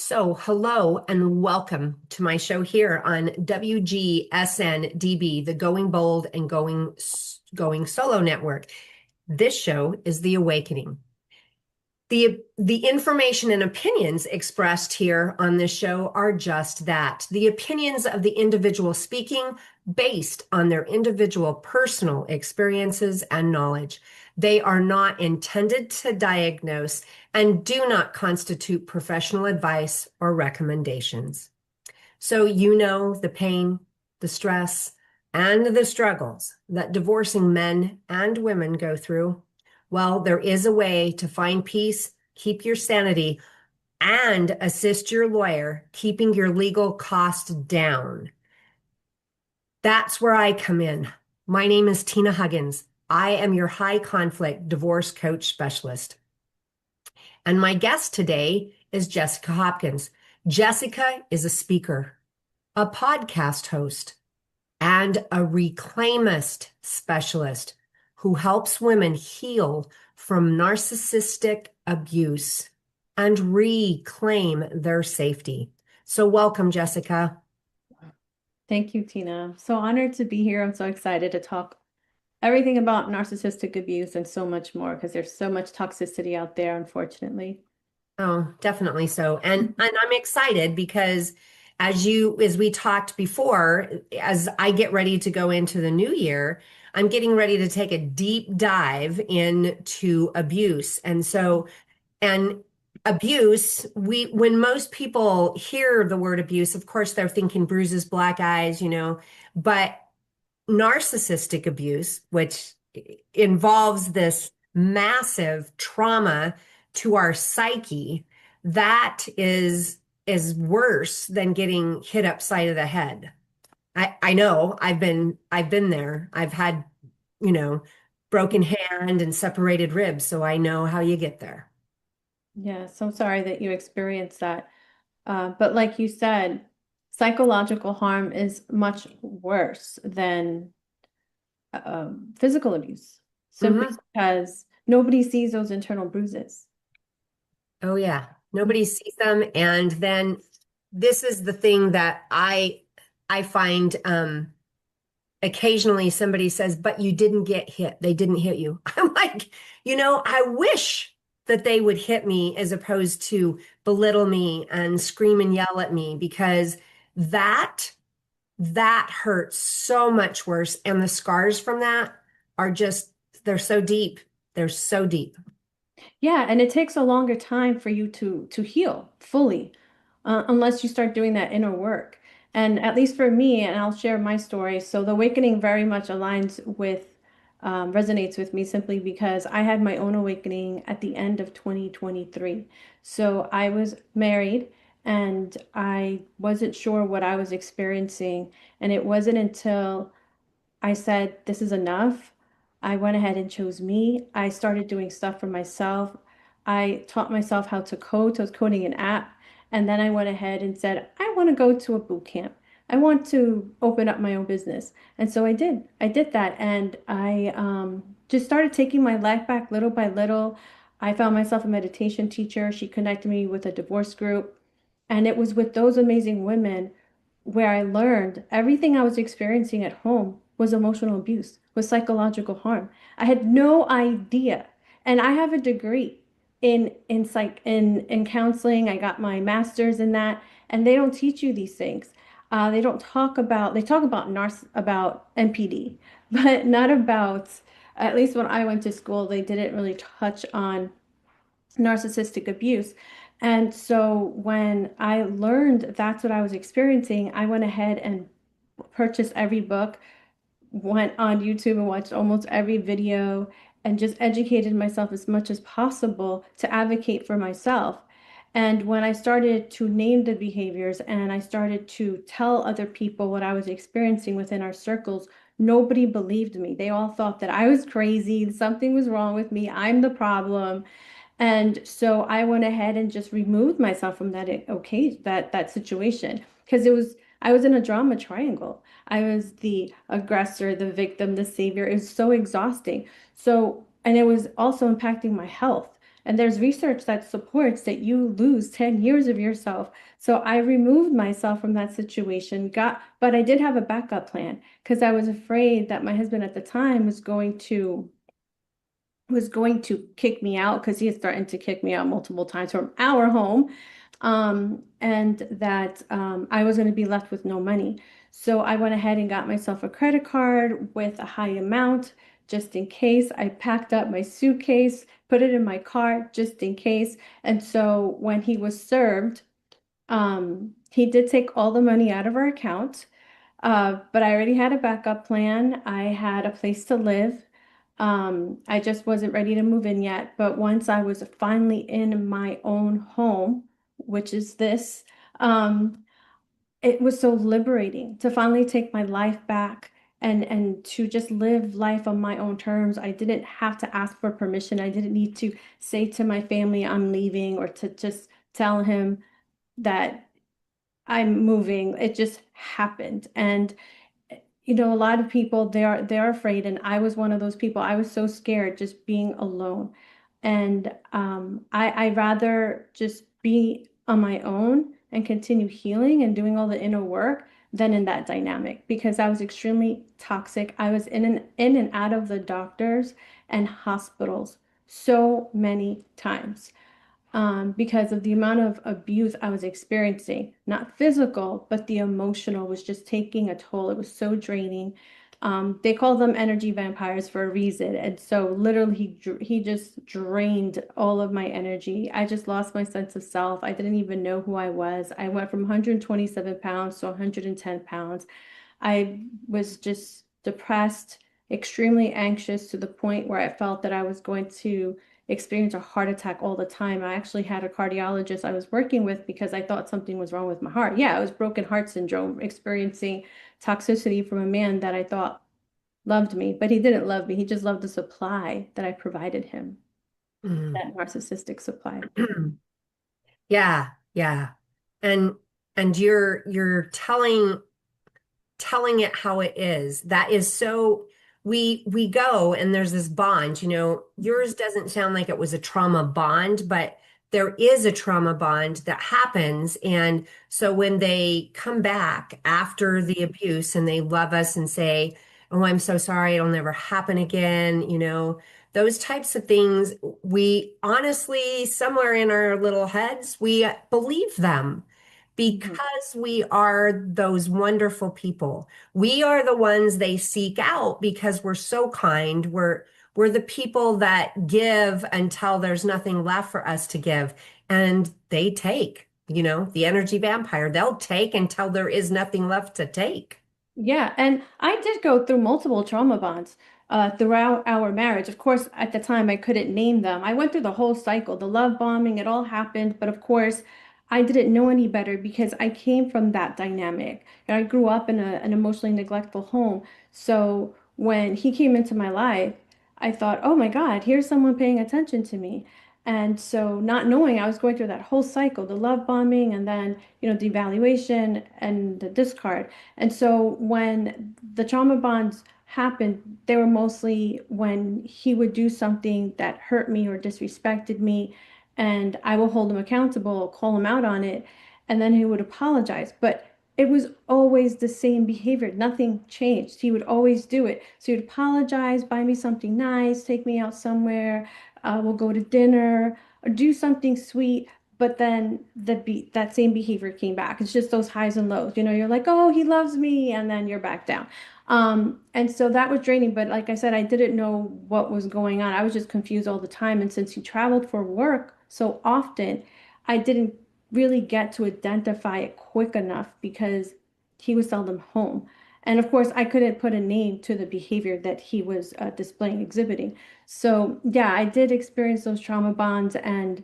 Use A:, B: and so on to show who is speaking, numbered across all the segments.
A: Hello and welcome to my show here on WGSN-DB, the Going Bold and Going Solo Network. This show is The Awakening. The information and opinions expressed here on this show are just that, the opinions of the individual speaking based on their individual personal experiences and knowledge. They are not intended to diagnose and do not constitute professional advice or recommendations. So you know the pain, the stress, and the struggles that divorcing men and women go through. Well, there is a way to find peace, keep your sanity, and assist your lawyer keeping your legal costs down. That's where I come in. My name is Tina Huggins. I am your high conflict divorce coach specialist. And my guest today is Jessica Hopkins. Jessica is a speaker, a podcast host, and a reclaimist specialist who helps women heal from narcissistic abuse and reclaim their safety. So welcome, Jessica.
B: Thank you, Tina. I'm so honored to be here. I'm so excited to talk everything about narcissistic abuse and so much more because there's so much toxicity out there, unfortunately.
A: Oh, definitely so. And I'm excited because as we talked before, as I get ready to go into the new year, I'm getting ready to take a deep dive into abuse. And abuse, when most people hear the word abuse, of course, they're thinking bruises, black eyes, but narcissistic abuse, which involves this massive trauma to our psyche, that is worse than getting hit upside of the head. I know I've been there. I've had, broken hand and separated ribs, so I know how you get there.
B: Yeah, so sorry that you experienced that. But like you said, psychological harm is much worse than physical abuse, simply
A: Hmm.
B: because nobody sees those internal bruises.
A: Oh yeah. Nobody sees them. And then this is the thing that I find occasionally somebody says, but you didn't get hit. They didn't hit you. I'm like, I wish that they would hit me as opposed to belittle me and scream and yell at me because that that hurts so much worse. And the scars from that are just, they're so deep. They're so deep.
B: Yeah, and it takes a longer time for you to heal fully, unless you start doing that inner work. And at least for me, and I'll share my story. So the awakening very much resonates with me simply because I had my own awakening at the end of 2023. So I was married and I wasn't sure what I was experiencing. And it wasn't until I said, this is enough. I went ahead and chose me. I started doing stuff for myself. I taught myself how to code. So I was coding an app. And then I went ahead and said, I want to go to a boot camp. I want to open up my own business. And so I did. I did that. And I just started taking my life back little by little. I found myself a meditation teacher. She connected me with a divorce group. And it was with those amazing women where I learned everything I was experiencing at home was emotional abuse, was psychological harm. I had no idea. And I have a degree in counseling. I got my master's in that, and they don't teach you these things. They talk about about NPD, but not about, at least when I went to school, they didn't really touch on narcissistic abuse. And so when I learned that's what I was experiencing, I went ahead and purchased every book, went on YouTube and watched almost every video, and just educated myself as much as possible to advocate for myself. And when I started to name the behaviors and I started to tell other people what I was experiencing within our circles, nobody believed me. They all thought that I was crazy, something was wrong with me, I'm the problem. And so I went ahead and just removed myself from that situation because I was in a drama triangle. I was the aggressor, the victim, the savior. It was so exhausting. So, and it was also impacting my health. And there's research that supports that you lose 10 years of yourself. So I removed myself from that situation, but I did have a backup plan because I was afraid that my husband at the time was going to kick me out because he had threatened to kick me out multiple times from our home, and that I was going to be left with no money. So I went ahead and got myself a credit card with a high amount just in case. I packed up my suitcase, put it in my car just in case. And so when he was served, he did take all the money out of our account. But I already had a backup plan. I had a place to live. I just wasn't ready to move in yet. But once I was finally in my own home, which is this, um, it was so liberating to finally take my life back and to just live life on my own terms. I didn't have to ask for permission. I didn't need to say to my family I'm leaving or to just tell him that I'm moving. It just happened. And a lot of people they're afraid, and I was one of those people. I was so scared just being alone. And I'd rather just be on my own and continue healing and doing all the inner work than in that dynamic because I was extremely toxic. I was in and out of the doctors and hospitals so many times because of the amount of abuse I was experiencing. Not physical, but the emotional was just taking a toll. It was so draining. They call them energy vampires for a reason. And so literally he just drained all of my energy. I just lost my sense of self. I didn't even know who I was. I went from 127 pounds to 110 pounds. I was just depressed, extremely anxious to the point where I felt that I was going to experience a heart attack all the time. I actually had a cardiologist I was working with because I thought something was wrong with my heart. Yeah, it was broken heart syndrome, experiencing toxicity from a man that I thought loved me, but he didn't love me. He just loved the supply that I provided him,
A: Mm.
B: that narcissistic supply.
A: Yeah, yeah. And you're telling it how it is. That is so we go and there's this bond, yours doesn't sound like it was a trauma bond, but there is a trauma bond that happens. And so when they come back after the abuse and they love us and say, "Oh, I'm so sorry, it'll never happen again," those types of things, we honestly, somewhere in our little heads, we believe them
B: Mhm.
A: because we are those wonderful people. We are the ones they seek out because we're so kind. We're the people that give until there's nothing left for us to give. And they take, the energy vampire. They'll take until there is nothing left to take.
B: Yeah, and I did go through multiple trauma bonds throughout our marriage. Of course, at the time, I couldn't name them. I went through the whole cycle, the love bombing, it all happened. But of course, I didn't know any better because I came from that dynamic. And I grew up in an emotionally neglectful home. So when he came into my life, I thought, oh my God, here's someone paying attention to me. And so, not knowing, I was going through that whole cycle, the love bombing, and then, the evaluation and the discard. And so when the trauma bonds happened, they were mostly when he would do something that hurt me or disrespected me, and I will hold him accountable, call him out on it, and then he would apologize. But it was always the same behavior. Nothing changed. He would always do it. So he'd apologize, buy me something nice, take me out somewhere, we'll go to dinner, or do something sweet. But then that same behavior came back. It's just those highs and lows. You're like, oh, he loves me, and then you're back down. And so that was draining. But like I said, I didn't know what was going on. I was just confused all the time. And since he traveled for work so often, I didn't really get to identify it quick enough because he was seldom home. And of course, I couldn't put a name to the behavior that he was displaying, exhibiting. So yeah, I did experience those trauma bonds, and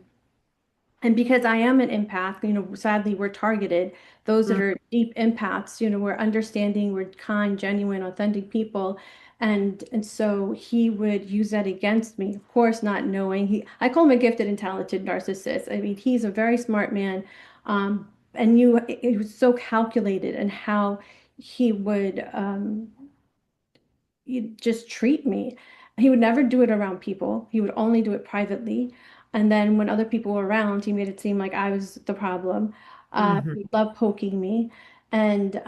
B: because I am an empath, sadly we're targeted. Those that
A: Mm.
B: are deep empaths, we're understanding, we're kind, genuine, authentic people. And so he would use that against me, of course, not knowing. I call him a gifted and talented narcissist. I mean, he's a very smart man. And it was so calculated and how he would just treat me. He would never do it around people. He would only do it privately. And then when other people were around, he made it seem like I was the problem.
A: Hmm.
B: He loved poking me. And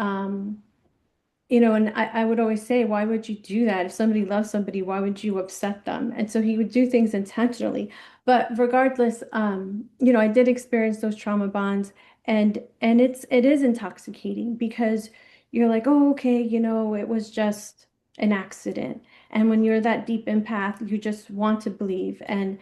B: and I would always say, why would you do that? If somebody loves somebody, why would you upset them? And so he would do things intentionally. But regardless, I did experience those trauma bonds, and it is intoxicating because you're like, oh, okay, it was just an accident. And when you're that deep empath, you just want to believe and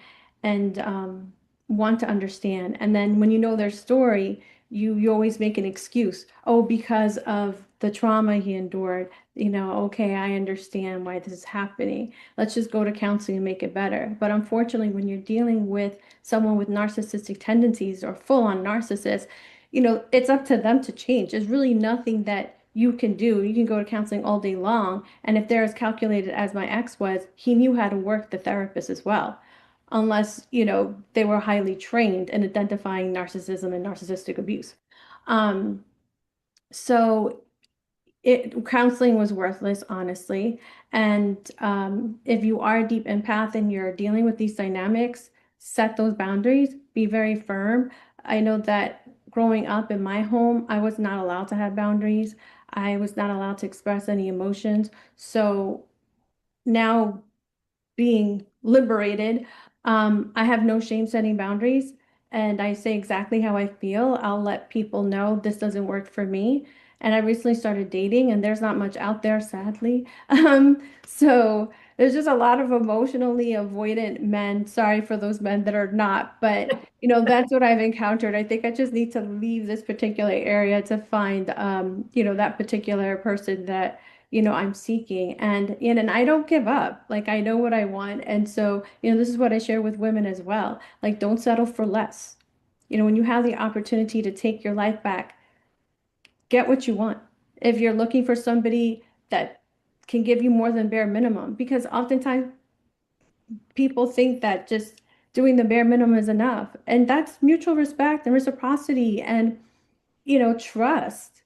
B: want to understand. And then when you know their story, you always make an excuse. Oh, because of the trauma he endured, okay, I understand why this is happening. Let's just go to counseling and make it better. But unfortunately, when you're dealing with someone with narcissistic tendencies or full-on narcissist, it's up to them to change. There's really nothing that you can do. You can go to counseling all day long. And if they're as calculated as my ex was, he knew how to work the therapist as well, unless, they were highly trained in identifying narcissism and narcissistic abuse. Um, so counseling was worthless, honestly. And if you are a deep empath and you're dealing with these dynamics, set those boundaries, be very firm. I know that growing up in my home, I was not allowed to have boundaries. I was not allowed to express any emotions. So now being liberated. I have no shame setting boundaries, and I say exactly how I feel. I'll let people know this doesn't work for me. And I recently started dating, and there's not much out there, sadly. So there's just a lot of emotionally avoidant men. Sorry for those men that are not, but that's what I've encountered. I think I just need to leave this particular area to find, that particular person that I'm seeking, and I don't give up. Like, I know what I want. And so, this is what I share with women as well. Like, don't settle for less. When you have the opportunity to take your life back, get what you want. If you're looking for somebody that can give you more than bare minimum, because oftentimes people think that just doing the bare minimum is enough. And that's mutual respect and reciprocity and trust.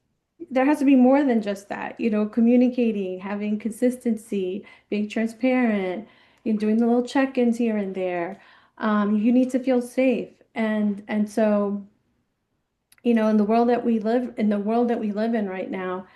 B: There has to be more than just that, communicating, having consistency, being transparent, doing the little check-ins here and there. You need to feel safe. And so, in the world that we live in right now,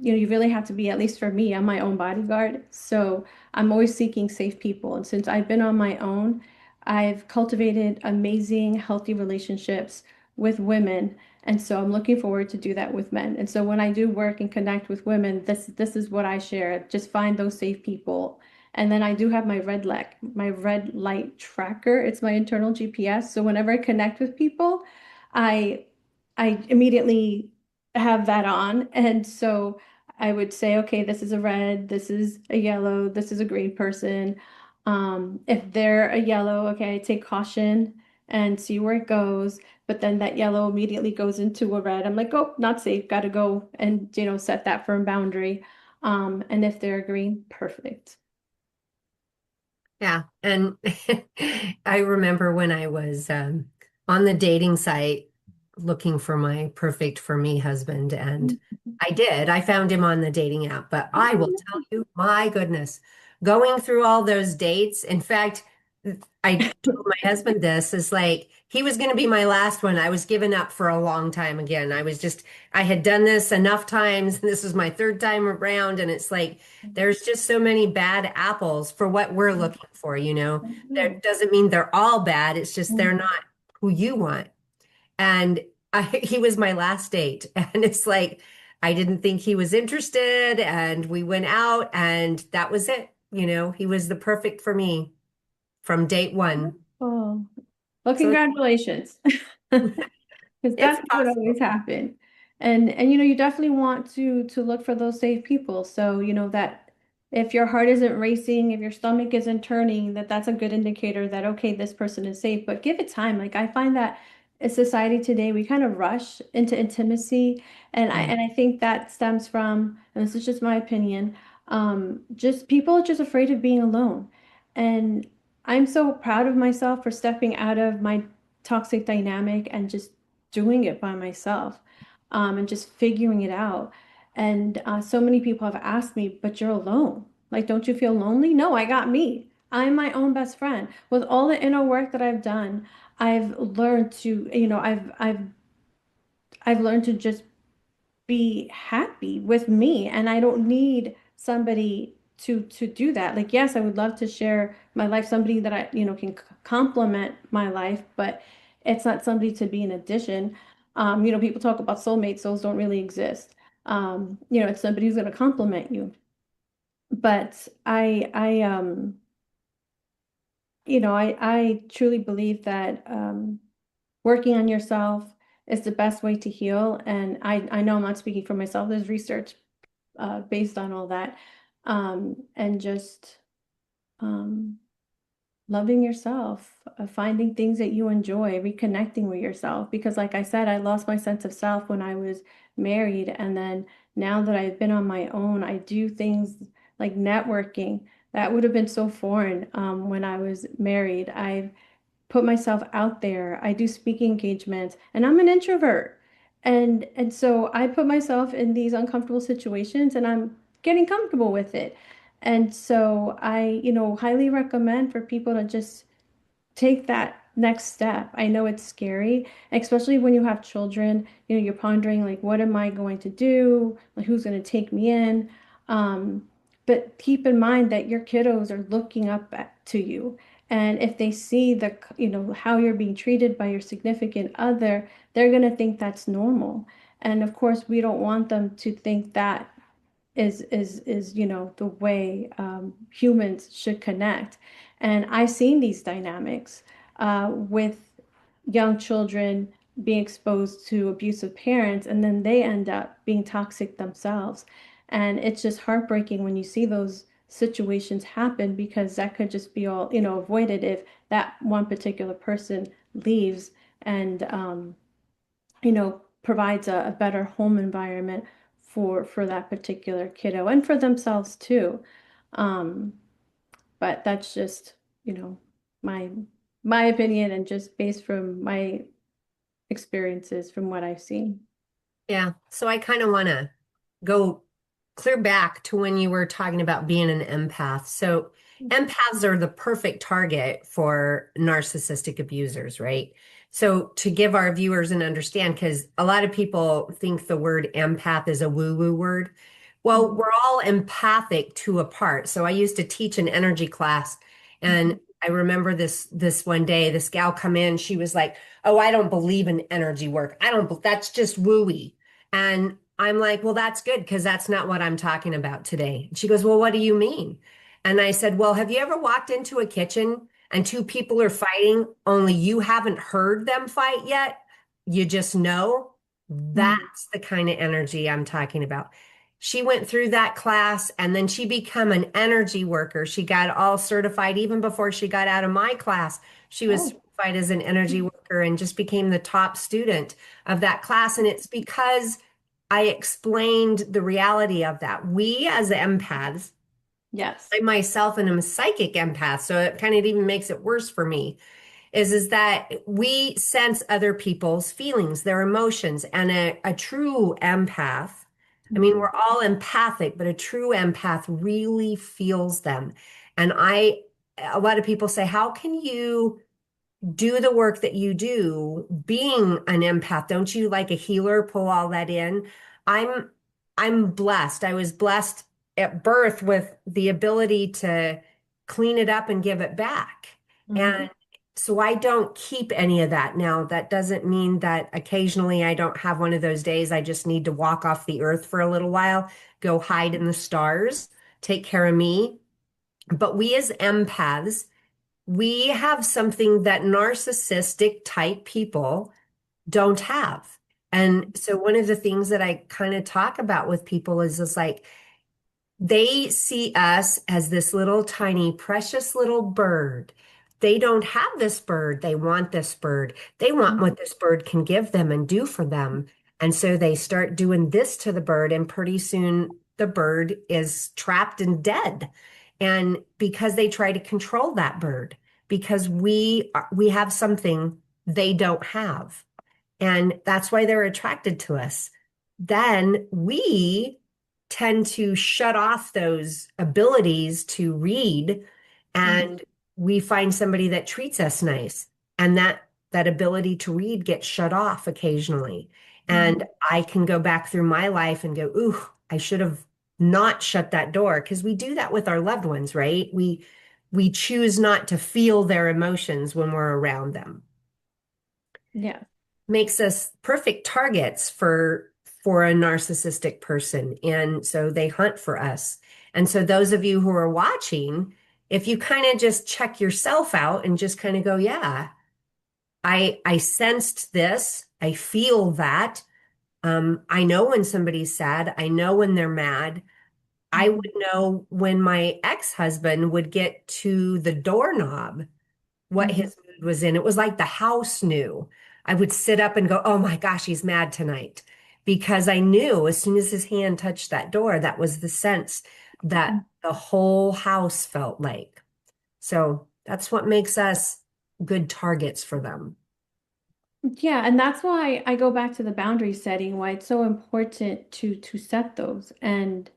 B: you really have to be, at least for me, I'm my own bodyguard. So I'm always seeking safe people. And since I've been on my own, I've cultivated amazing, healthy relationships with women. And so I'm looking forward to do that with men. And so when I do work and connect with women, this is what I share. Just find those safe people. And then I do have my red light tracker. It's my internal GPS. So whenever I connect with people, I I immediately have that on. And so I would say, okay, this is a red, this is a yellow, this is a green person. If they're a yellow, okay, I take caution and see where it goes. But then that yellow immediately goes into a red. I'm like, oh, not safe, gotta go and, set that firm boundary. And if they're green, perfect.
A: Yeah. And I remember when I was on the dating site looking for my perfect for me husband, and I did. I found him on the dating app, but I will tell you, my goodness, going through all those dates. In fact, I told my husband this is like he was going to be my last one. I was giving up for a long time again. I had done this enough times, and this was my third time around, and it's like there's just so many bad apples for what we're looking for, you know. That doesn't mean they're all bad. It's just they're not who you want. And he was my last date. And it's like, I didn't think he was interested. And we went out, and that was it. You know, he was the perfect for me from date one.
B: Oh, well,
A: So
B: congratulations. Because
A: it's
B: that would
A: possible.
B: always happen. And you definitely want to look for those safe people. So, that if your heart isn't racing, if your stomach isn't turning, that's a good indicator that okay, this person is safe. But give it time. Like I find that in society today, we kind of rush into intimacy. And I
A: Mm.
B: and I think that stems from, and this is just my opinion, just people are just afraid of being alone. And I'm so proud of myself for stepping out of my toxic dynamic and just doing it by myself, and just figuring it out. And so many people have asked me, but you're alone. Like, don't you feel lonely? No, I got me. I'm my own best friend. With all the inner work that I've done, I've learned to, I've learned to just be happy with me, and I don't need somebody to do that. Like, yes, I would love to share my life, somebody that I, can complement my life, but it's not somebody to be an addition. People talk about soulmates, those don't really exist. It's somebody who's going to complement you. But I truly believe that working on yourself is the best way to heal. And I know I'm not speaking for myself. There's research based on all that. And just um, loving yourself, finding things that you enjoy, reconnecting with yourself. Because, like I said, I lost my sense of self when I was married. And then now that I've been on my own, I do things like networking. That would have been so foreign when I was married. I've put myself out there. I do speaking engagements, and I'm an introvert. And so I put myself in these uncomfortable situations, and I'm getting comfortable with it. And so I, highly recommend for people to just take that next step. I know it's scary, especially when you have children, you're pondering like, what am I going to do? Like, who's going to take me in? Um, but keep in mind that your kiddos are looking up to you. And if they see how you're being treated by your significant other, they're going to think that's normal. And of course, we don't want them to think that is the way humans should connect. And I've seen these dynamics with young children being exposed to abusive parents, and then they end up being toxic themselves. And it's just heartbreaking when you see those situations happen, because that could just be all avoided if that one particular person leaves and provides a better home environment for that particular kiddo and for themselves too. Um, but that's just, you know, my my opinion, and just based from my experiences from what I've seen.
A: Yeah. So I kind of want to go clear back to when you were talking about being an empath. So empaths are the perfect target for narcissistic abusers, right? So to give our viewers an understand, because a lot of people think the word empath is a woo-woo word. Well,
B: Mhm.
A: we're all empathic to a part. So I used to teach an energy class, and I remember this one day, this gal come in, she was like, "Oh, I don't believe in energy work. I don't, that's just wooey." And I'm like, well, that's good because that's not what I'm talking about today. And she goes, well, what do you mean? And I said, well, have you ever walked into a kitchen and two people are fighting, only you haven't heard them fight yet? You just know?
B: Mhm.
A: That's the kind of energy I'm talking about. She went through that class and then she became an energy worker. She got all certified even before she got out of my class. She was
B: Oh,
A: certified as an energy worker and just became the top student of that class. And it's because I explained the reality of that. We as empaths,
B: yes.
A: I myself am a psychic empath, so it kind of even makes it worse for me, is that we sense other people's feelings, their emotions, and a true empath. I mean,
B: Mhm.
A: we're all empathic, but a true empath really feels them. And a lot of people say, how can you do the work that you do being an empath? Don't you like a healer pull all that in? i'm I'm blessed. I was blessed at birth with the ability to clean it up and give it back,
B: Mhm.
A: and so I don't keep any of that. Now that doesn't mean that occasionally I don't have one of those days I just need to walk off the earth for a little while, go hide in the stars, take care of me. But we as empaths, we have something that narcissistic type people don't have. And so one of the things that I kind of talk about with people is like they see us as this little tiny precious little bird. They don't have this bird. They want this bird. They want what this bird can give them and do for them. And so they start doing this to the bird, and pretty soon the bird is trapped and dead. And because they try to control that bird, because we have something they don't have. And that's why they're attracted to us. Then we tend to shut off those abilities to read
B: Mhm.
A: and we find somebody that treats us nice, and that ability to read gets shut off occasionally. And
B: Mhm.
A: I can go back through my life and go, ooh, I should have not shut that door, because we do that with our loved ones, right? We choose not to feel their emotions when we're around them.
B: Yeah.
A: Makes us perfect targets for a narcissistic person, and so they hunt for us. And so those of you who are watching, if you kind of just check yourself out and just kind of go, yeah, I sensed this, I feel that. I know when somebody's sad, I know when they're mad. I would
B: Mhm.
A: know when my ex-husband would get to the doorknob what
B: Mhm.
A: his mood was in. It was like the house knew. I would sit up and go, oh my gosh, he's mad tonight. Because I knew as soon as his hand touched that door, that was the sense that the whole house felt like. So that's what makes us good targets for them.
B: Yeah, and that's why I go back to the boundary setting, why it's so important to set those. And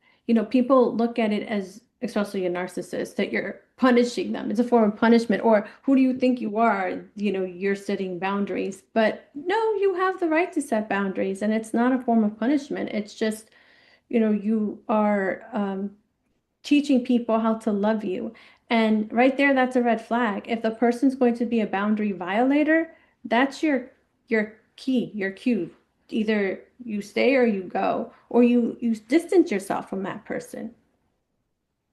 B: people look at it as, especially a narcissist, that you're punishing them. It's a form of punishment, or who do you think you are? You're setting boundaries. But no, you have the right to set boundaries, and it's not a form of punishment. It's just, you are teaching people how to love you. And right there, that's a red flag. If the person's going to be a boundary violator, that's your key, your cue. Either you stay or you go, or you distance yourself from that person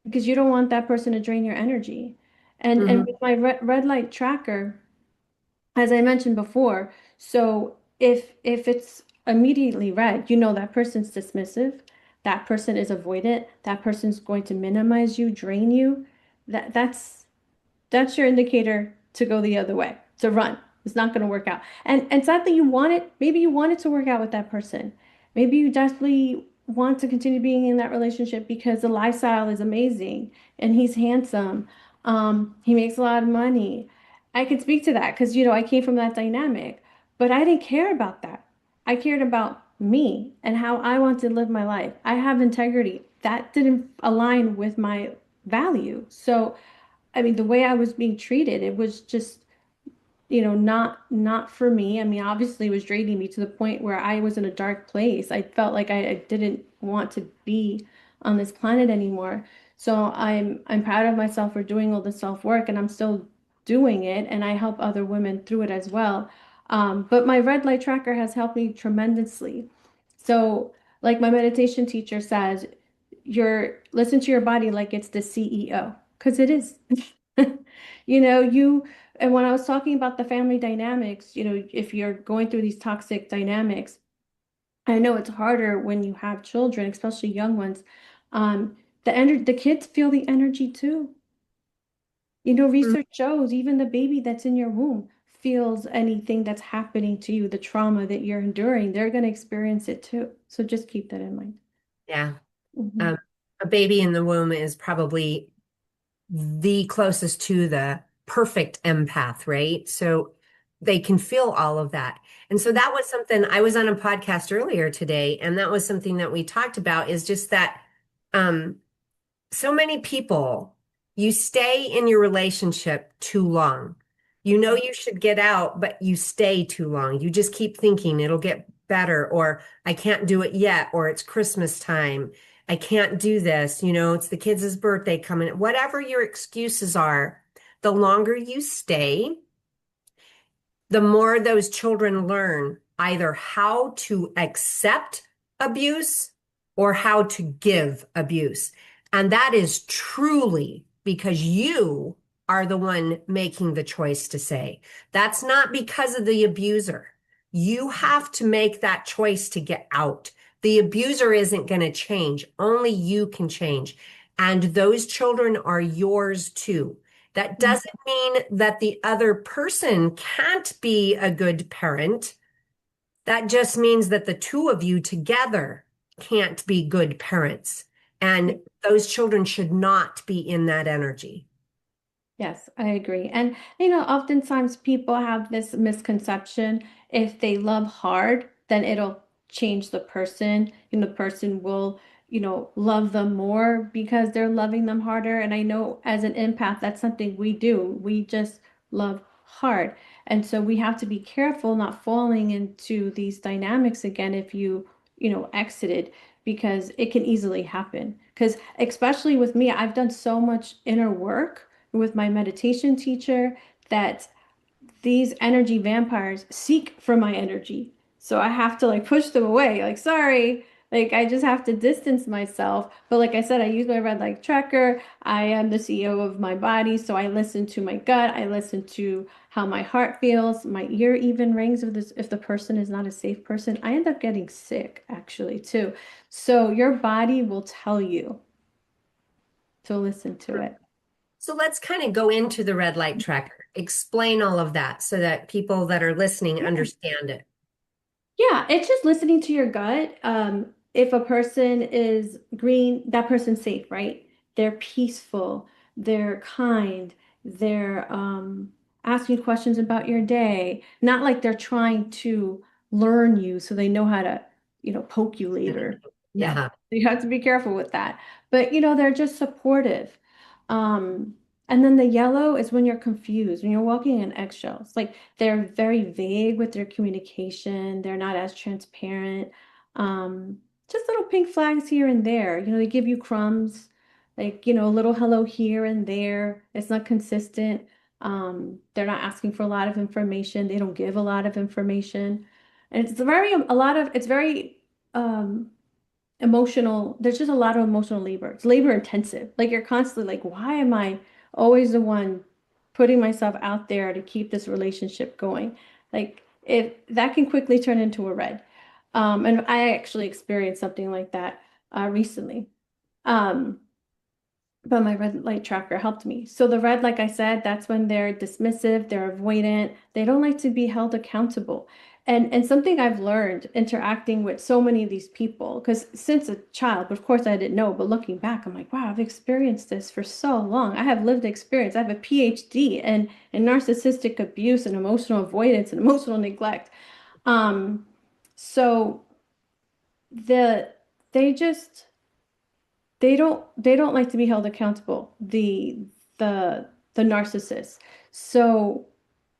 B: because you don't want that person to drain your energy. And
A: Hmm.
B: with my red light tracker, as I mentioned before, so if it's immediately red, that person's dismissive, that person is avoidant, that person's going to minimize you, drain you. That's your indicator to go the other way, to run. It's not going to work out. And sadly, maybe you want it to work out with that person. Maybe you desperately want to continue being in that relationship because the lifestyle is amazing and he's handsome. He makes a lot of money. I can speak to that because, I came from that dynamic, but I didn't care about that. I cared about me and how I want to live my life. I have integrity. That didn't align with my value. So, I mean, the way I was being treated, it was just, not for me. I mean, obviously it was draining me to the point where I was in a dark place. I felt like I didn't want to be on this planet anymore. So I'm proud of myself for doing all the self-work and I'm still doing it and I help other women through it as well. But my red light tracker has helped me tremendously. So, like my meditation teacher says, listen to your body like it's the CEO, because it is. And when I was talking about the family dynamics, if you're going through these toxic dynamics, I know it's harder when you have children, especially young ones. Um, the kids feel the energy too. Research shows even the baby that's in your womb feels anything that's happening to you, the trauma that you're enduring, they're going to experience it too. So just keep that in mind.
A: Yeah.
B: Mhm.
A: Um, a baby in the womb is probably the closest to the perfect empath, right? So they can feel all of that. And so that was something I was on a podcast earlier today, and that was something that we talked about is just that um, so many people, you stay in your relationship too long. You know you should get out, but you stay too long. You just keep thinking it'll get better, or I can't do it yet, or it's Christmas time. I can't do this. It's the kids' birthday coming. Whatever your excuses are, the longer you stay, the more those children learn either how to accept abuse or how to give abuse. And that is truly because you are the one making the choice to say. That's not because of the abuser. You have to make that choice to get out. The abuser isn't going to change. Only you can change. And those children are yours too. That doesn't mean that the other person can't be a good parent. That just means that the two of you together can't be good parents. And those children should not be in that energy.
B: Yes, I agree. And oftentimes people have this misconception if they love hard, then it'll change the person, and the person will love them more because they're loving them harder. And I know as an empath, that's something we do. We just love hard. And so we have to be careful not falling into these dynamics again if exited, because it can easily happen. Because especially with me, I've done so much inner work with my meditation teacher that these energy vampires seek for my energy. So I have to like push them away. Like, sorry, like I just have to distance myself. But like I said, I use my red light tracker. I am the CEO of my body. So I listen to my gut. I listen to how my heart feels. My ear even rings if the person is not a safe person. I end up getting sick actually too. So your body will tell you to listen to it.
A: So let's kind of go into the red light tracker. Explain all of that so that people that are listening understand it.
B: Yeah, it's just listening to your gut. If a person is green, that person's safe, right? They're peaceful, they're kind, they're asking questions about your day, not like they're trying to learn you so they know how to, poke you later. Yeah,
A: Yeah.
B: you have to be careful with that. But, they're just supportive. Um, and then the yellow is when you're confused, when you're walking in eggshells. Like they're very vague with their communication. They're not as transparent. Um, just little pink flags here and there. They give you crumbs, like, a little hello here and there. It's not consistent. They're not asking for a lot of information. They don't give a lot of information. And it's very emotional. There's just a lot of emotional labor. It's labor intensive. Like you're constantly like, why am I always the one putting myself out there to keep this relationship going? Like if that can quickly turn into a red. And I actually experienced something like that recently. Um, but my red light tracker helped me. So the red, like I said, that's when they're dismissive, they're avoidant, they don't like to be held accountable. And something I've learned interacting with so many of these people, because since a child, of course I didn't know, but looking back, I'm like, wow, I've experienced this for so long. I have lived experience. I have a PhD in narcissistic abuse and emotional avoidance and emotional neglect. Um, so the they just they don't like to be held accountable, the the narcissist. So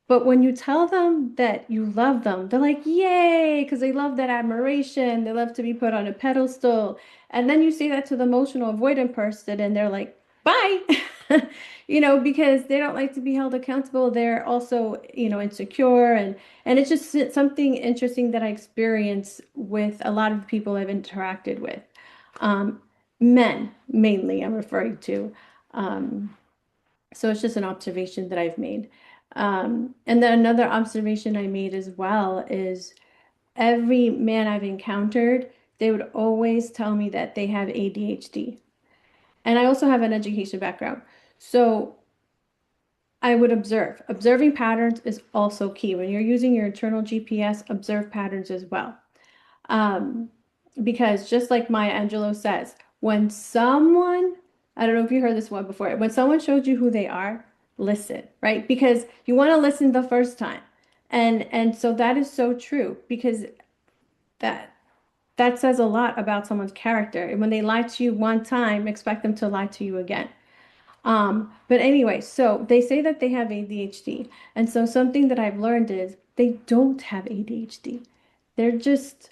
B: but when you tell them that you love them, they're like, yay, because they love that admiration. They love to be put on a pedestal. And then you say that to the emotional avoidant person, and they're like, bye. Because they don't like to be held accountable. They're also, insecure. And it's just something interesting that I experience with a lot of people I've interacted with. Um, Men, mainly, I'm referring to. Um, so it's just an observation that I've made. And then another observation I made as well is every man I've encountered, they would always tell me that they have ADHD. And I also have an education background. So I would observe. Observing patterns is also key. When you're using your internal GPS, observe patterns as well. Um, because just like Maya Angelou says, when someone, I don't know if you heard this one before, when someone showed you who they are, listen, right? Because you want to listen the first time. And so that is so true because that that says a lot about someone's character. And when they lie to you one time, expect them to lie to you again. But anyway, so they say that they have ADHD. And so something that I've learned is they don't have ADHD. They're just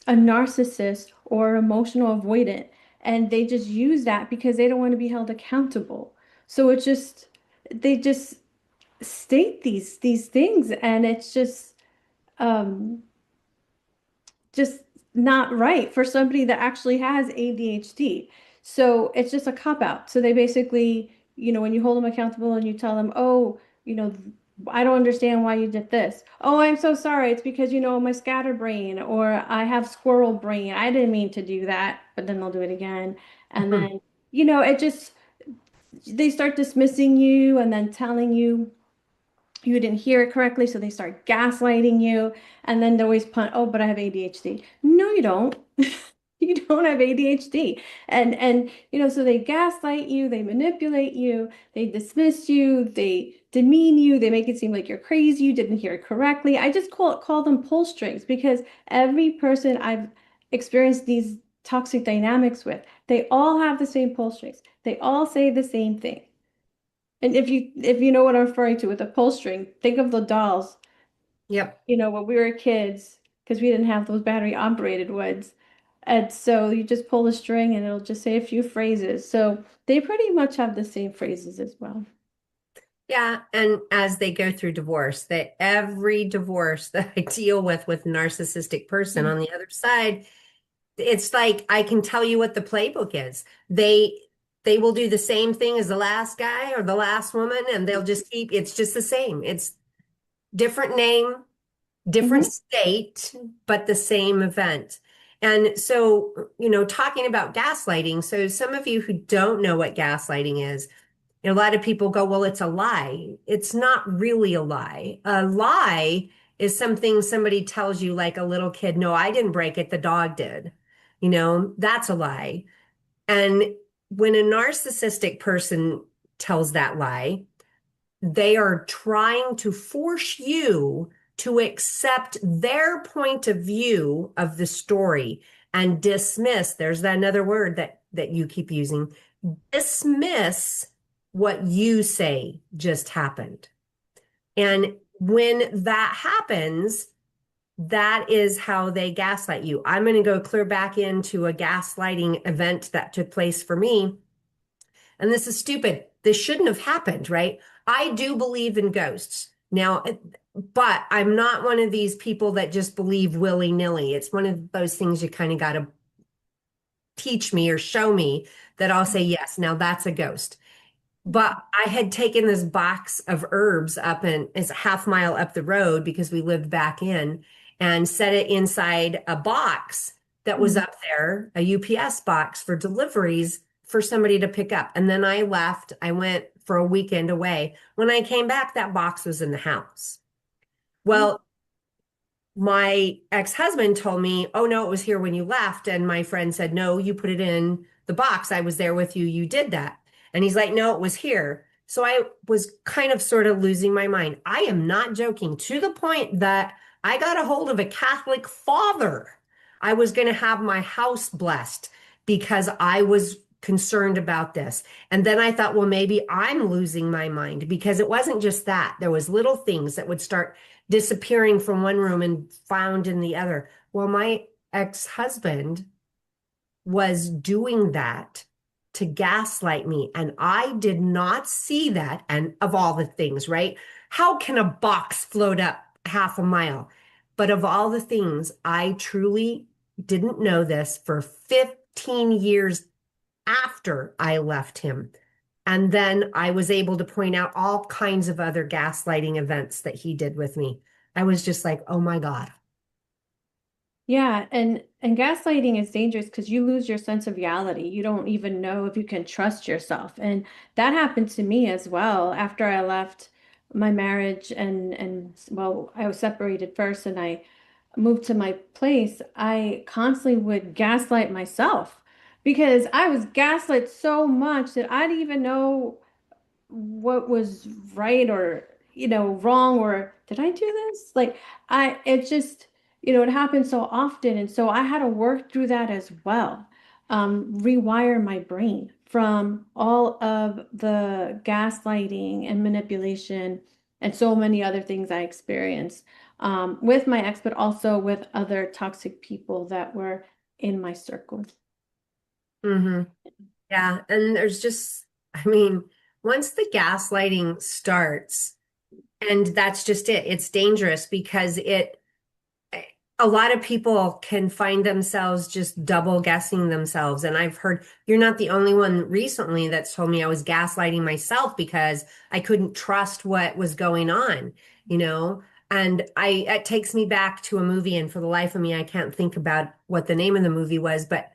B: a narcissist or emotional avoidant, and they just use that because they don't want to be held accountable. So it's just they just state these things, and it's um just not right for somebody that actually has ADHD. So it's just a cop out. So they basically, when you hold them accountable and you tell them, oh, I don't understand why you did this. Oh, I'm so sorry. It's because, my scatterbrain or I have squirrel brain. I didn't mean to do that. But then they'll do it again. And then, it just, they start dismissing you and then telling you didn't hear it correctly, so they start gaslighting you, and then they always punt, oh, but I have ADHD. No, you don't. You don't have ADHD. And so they gaslight you, they manipulate you, they dismiss you, they demean you, they make it seem like you're crazy, you didn't hear it correctly. I just call them pull strings because every person I've experienced these toxic dynamics with, they all have the same pull strings. They all say the same thing. And if you know what I'm referring to with a pull string, think of the dolls,
A: Yep.
B: when we were kids, because we didn't have those battery operated ones. And so you just pull the string and it'll just say a few phrases. So they pretty much have the same phrases as well.
A: Yeah, and as they go through divorce, that every divorce that I deal with narcissistic person on the other side, it's like I can tell you what the playbook is. They will do the same thing as the last guy or the last woman, and they'll just keep it's just the same. It's different name, different
B: Mhm.
A: state, but the same event. And so, talking about gaslighting, so some of you who don't know what gaslighting is, a lot of people go, well, it's a lie. It's not really a lie. A lie is something somebody tells you, like a little kid, no, I didn't break it, the dog did. That's a lie. And when a narcissistic person tells that lie, they are trying to force you to accept their point of view of the story and dismiss, there's that another word that you keep using, dismiss what you say just happened. And when that happens, that is how they gaslight you. I'm going to go clear back into a gaslighting event that took place for me. And this is stupid. This shouldn't have happened, right? I do believe in ghosts. Now, but I'm not one of these people that just believe willy-nilly. It's one of those things you kind of got to teach me or show me that I'll say, yes, now that's a ghost. But I had taken this box of herbs up and it's a half mile up the road because we lived back in and set it inside a box that was
B: Mhm.
A: up there, a UPS box for deliveries for somebody to pick up. And then I left. I went for a weekend away. When I came back, that box was in the house. Well, my ex-husband told me, oh no, it was here when you left. And my friend said, no, you put it in the box. I was there with you. You did that. And he's like, no, it was here. So I was kind of sort of losing my mind. I am not joking, to the point that I got a hold of a Catholic father. I was going to have my house blessed because I was concerned about this. And then I thought, well, maybe I'm losing my mind, because it wasn't just that. There was little things that would start disappearing from one room and found in the other. Well, my ex-husband was doing that to gaslight me, and I did not see that. And of all the things, right? How can a box float up half a mile? But of all the things, I truly didn't know this for 15 years after I left him. And then I was able to point out all kinds of other gaslighting events that he did with me. I was just like, oh my God.
B: Yeah, and gaslighting is dangerous because you lose your sense of reality. You don't even know if you can trust yourself. And that happened to me as well after I left my marriage and well, I was separated first and I moved to my place. I constantly would gaslight myself because I was gaslit so much that I didn't even know what was right or wrong, or did I do this? Like it just it happened so often, and so I had to work through that as well. Rewire my brain from all of the gaslighting and manipulation and so many other things I experienced with my ex, but also with other toxic people that were in my circle.
A: Hmm. Yeah. And there's just, I mean, once the gaslighting starts, and that's just it, it's dangerous because a lot of people can find themselves just double guessing themselves. And I've heard you're not the only one recently that's told me I was gaslighting myself because I couldn't trust what was going on, you know? And it takes me back to a movie, and for the life of me, I can't think about what the name of the movie was, but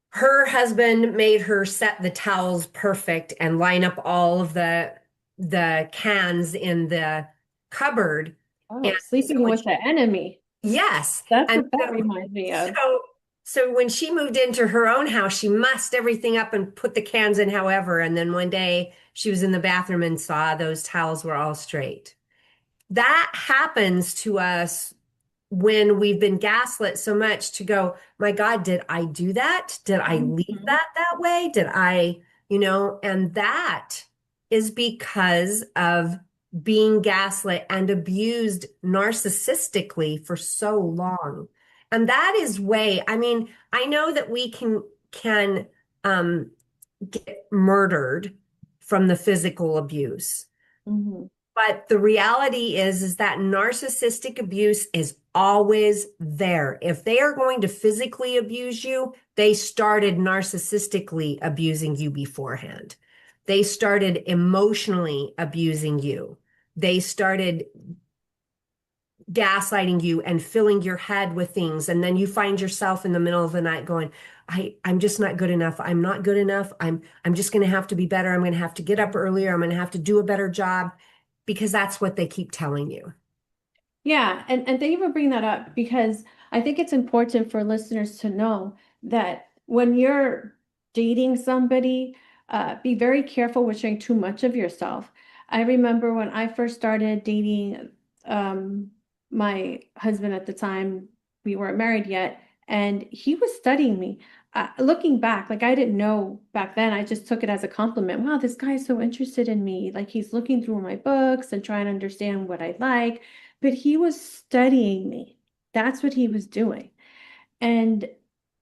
A: her husband made her set the towels perfect and line up all of the cans in the cupboard. And
B: Oh,
A: so
B: sleeping
A: when
B: with the enemy.
A: yes.
B: That's
A: And
B: what that reminds me of.
A: so when she moved into her own house, she mussed everything up and put the cans in however. And then one day she was in the bathroom and saw those towels were all straight. That happens to us when we've been gaslit so much to go, my God, did I do that? Did I leave
B: Mhm.
A: that way? Did I, and that is because of being gaslit and abused narcissistically for so long. And that is I mean, I know that we can um get murdered from the physical abuse.
B: Mhm.
A: But the reality is that narcissistic abuse is always there. If they are going to physically abuse you, they started narcissistically abusing you beforehand. They started emotionally abusing you. They started gaslighting you and filling your head with things. And then you find yourself in the middle of the night going, I'm just not good enough. I'm not good enough. I'm just going to have to be better. I'm going to have to get up earlier. I'm going to have to do a better job because that's what they keep telling you.
B: Yeah, and thank you for bringing that up because I think it's important for listeners to know that when you're dating somebody, be very careful with sharing too much of yourself. I remember when I first started dating um, my husband at the time, we weren't married yet, and he was studying me. Looking back, like I didn't know back then, I just took it as a compliment. Wow, this guy is so interested in me. Like he's looking through my books and trying to understand what I like, but he was studying me. That's what he was doing. And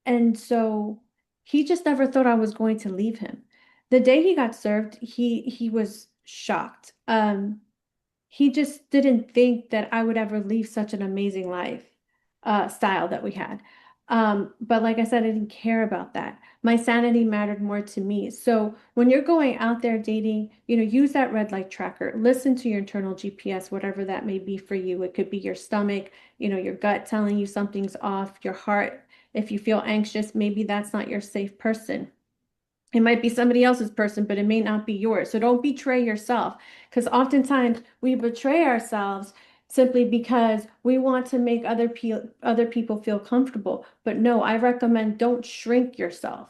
B: and so he just never thought I was going to leave him. The day he got served, he was shocked. He just didn't think that I would ever leave such an amazing life style that we had. But like I said, I didn't care about that. My sanity mattered more to me. So when you're going out there dating, use that red light tracker. Listen to your internal GPS, whatever that may be for you. It could be your stomach, your gut telling you something's off, your heart. If you feel anxious, maybe that's not your safe person. It might be somebody else's person, but it may not be yours. So don't betray yourself because oftentimes we betray ourselves simply because we want to make other people feel comfortable. But no, I recommend don't shrink yourself,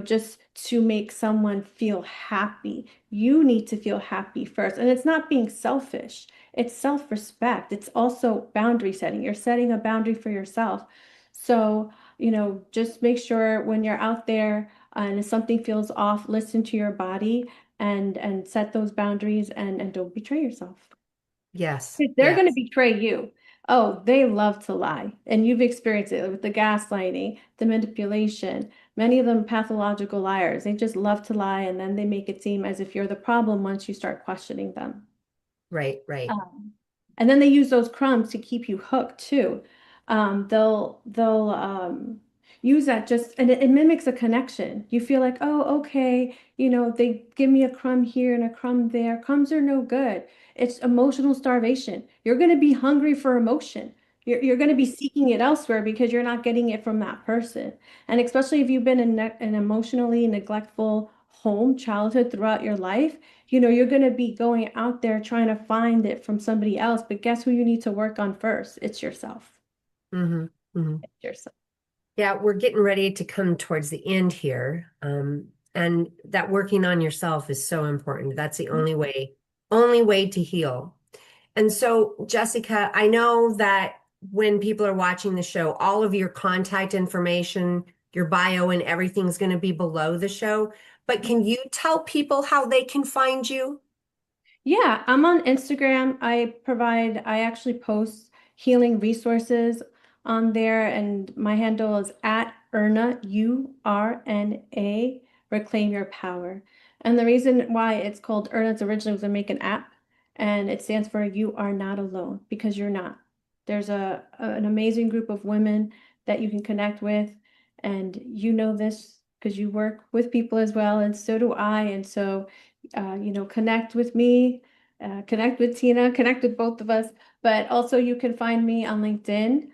B: just to make someone feel happy. You need to feel happy first. And it's not being selfish. It's self-respect. It's also boundary setting. You're setting a boundary for yourself. So, just make sure when you're out there and if something feels off, listen to your body and set those boundaries and don't betray yourself.
A: Yes.
B: If they're going to
A: Yes.
B: betray you. Oh, they love to lie. And you've experienced it with the gaslighting, the manipulation. Many of them pathological liars. They just love to lie and then they make it seem as if you're the problem once you start questioning them.
A: Right. Right.
B: Um, and then they use those crumbs to keep you hooked too. They'll use that just and it mimics a connection. You feel like, oh, okay, they give me a crumb here and a crumb there. Crumbs are no good. It's emotional starvation. You're going to be hungry for emotion. You're going to be seeking it elsewhere because you're not getting it from that person. And especially if you've been in an emotionally neglectful childhood throughout your life, you're going to be going out there trying to find it from somebody else, but guess who you need to work on first? It's yourself.
A: hmm hmm
B: It's yourself.
A: Yeah, we're getting ready to come towards the end here. And that working on yourself is so important. That's the only way to heal. And so, Jessica, I know that when people are watching the show, all of your contact information, your bio, and everything's going to be below the show. But can you tell people how they can find you?
B: Yeah, I'm on Instagram. I actually post healing resources on there, and my handle is at Urna, URNA, Reclaim Your Power. And the reason why it's called Urna is originally was to make an app, and it stands for You Are Not Alone because you're not. There's an amazing group of women that you can connect with, and you know this because you work with people as well, and so do I. And so connect with me, connect with Tina, connect with both of us. But also, you can find me on LinkedIn.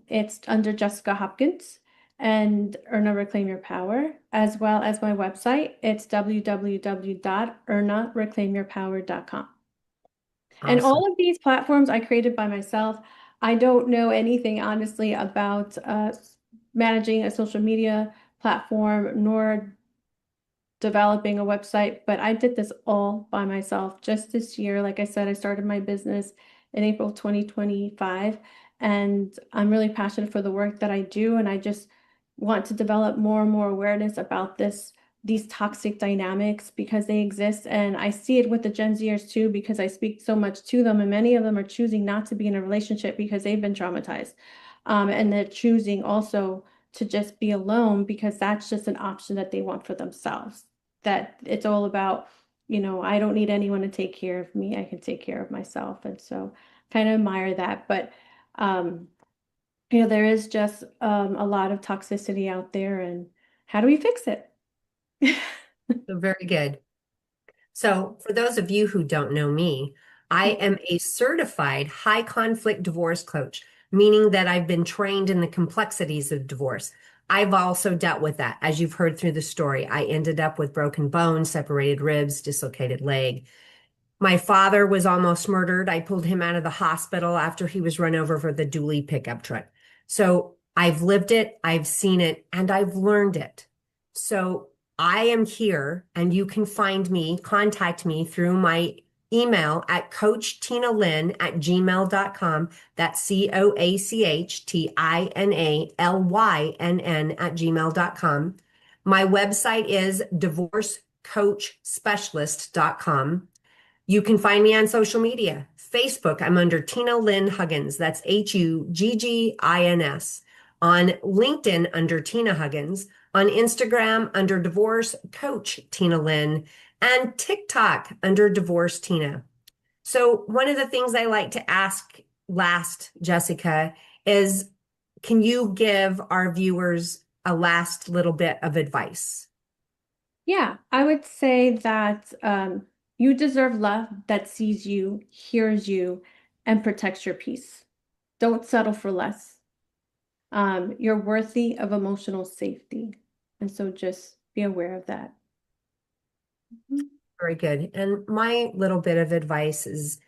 B: It's under Jessica Hopkins and Earn a Reclaim Your Power, as well as my website. It's www.earnareclaimyourpower.com. And
A: Awesome.
B: all of these platforms I created by myself. I don't know anything, honestly, about managing a social media platform, nor developing a website, but I did this all by myself just this year. Like I said, I started my business in April 2025, And I'm really passionate for the work that I do. And I just want to develop more and more awareness about these toxic dynamics because they exist. And I see it with the Gen Zers too, because I speak so much to them, and many of them are choosing not to be in a relationship because they've been traumatized. And they're choosing also to just be alone because that's just an option that they want for themselves. That it's all about, I don't need anyone to take care of me. I can take care of myself. And so kind of admire that. But um, there is just a lot of toxicity out there, and how do we fix it?
A: So very good. So, for those of you who don't know me, I am a certified high conflict divorce coach, meaning that I've been trained in the complexities of divorce. I've also dealt with that. As you've heard through the story, I ended up with broken bones, separated ribs, dislocated leg. My father was almost murdered. I pulled him out of the hospital after he was run over for the dually pickup truck. So I've lived it, I've seen it, and I've learned it. So I am here, and you can find me, contact me through my email at coachtinalynn@gmail.com. That's CoachTinaLYNN@gmail.com. My website is divorcecoachspecialist.com. You can find me on social media. Facebook, I'm under Tina Lynn Huggins. That's Huggins. On LinkedIn, under Tina Huggins. On Instagram, under Divorce Coach Tina Lynn. And TikTok, under Divorce Tina. So, one of the things I like to ask last, Jessica, is can you give our viewers a last little bit of advice?
B: Yeah, I would say that you deserve love that sees you, hears you, and protects your peace. Don't settle for less. You're worthy of emotional safety. And so just be aware of that. Mhm.
A: Very good. And my little bit of advice is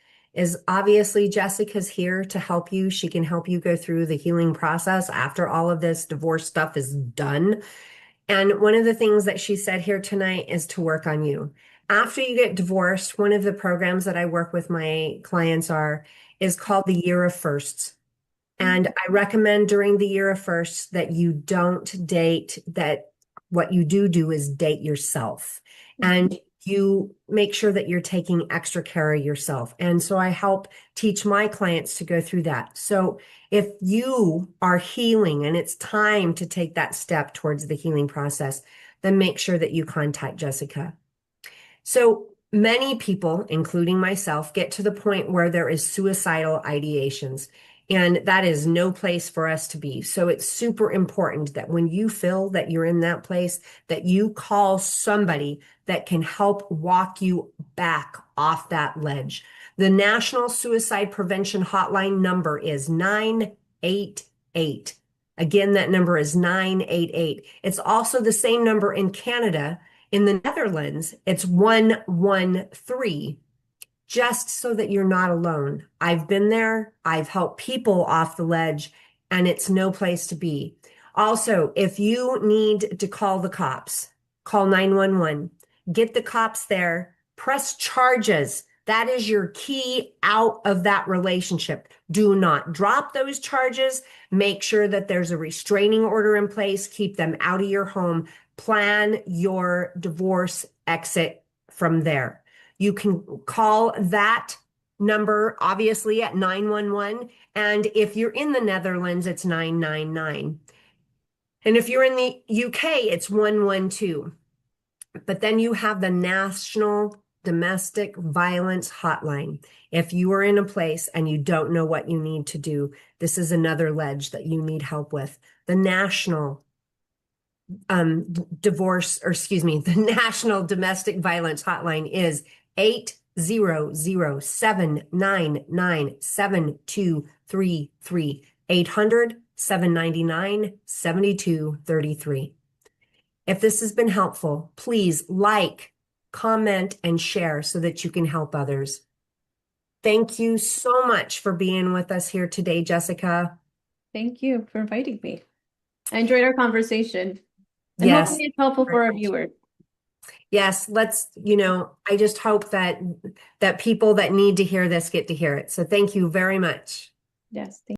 A: obviously Jessica's here to help you. She can help you go through the healing process after all of this divorce stuff is done. And one of the things that she said here tonight is to work on you. After you get divorced, one of the programs that I work with my clients is called the Year of Firsts. And I recommend during the year of firsts that you don't date, that what you do is date yourself. And you make sure that you're taking extra care of yourself. And so I help teach my clients to go through that. So if you are healing and it's time to take that step towards the healing process, then make sure that you contact Jessica. So many people, including myself, get to the point where there is suicidal ideations, and that is no place for us to be. So it's super important that when you feel that you're in that place, that you call somebody that can help walk you back off that ledge. The National Suicide Prevention Hotline number is 988. Again, that number is 988. It's also the same number in Canada. In the Netherlands, it's 113, just so that you're not alone. I've been there. I've helped people off the ledge, and it's no place to be. Also, if you need to call the cops, call 911. Get the cops there. Press charges. That is your key out of that relationship. Do not drop those charges. Make sure that there's a restraining order in place. Keep them out of your home. Plan your divorce exit from there. You can call that number, obviously, at 911. And if you're in the Netherlands, it's 999. And if you're in the UK, it's 112. But then you have the National Domestic Violence Hotline. If you are in a place and you don't know what you need to do, this is another ledge that you need help with. The National the National Domestic Violence Hotline is 800-799-7233, 800-799-7233. If this has been helpful, please like, comment, and share so that you can help others. Thank you so much for being with us here today, Jessica.
B: Thank you for inviting me. I enjoyed our conversation, and
A: Yes.
B: hopefully it's helpful for our viewers.
A: Yes, I just hope that people that need to hear this get to hear it. So thank you very much.
B: Yes.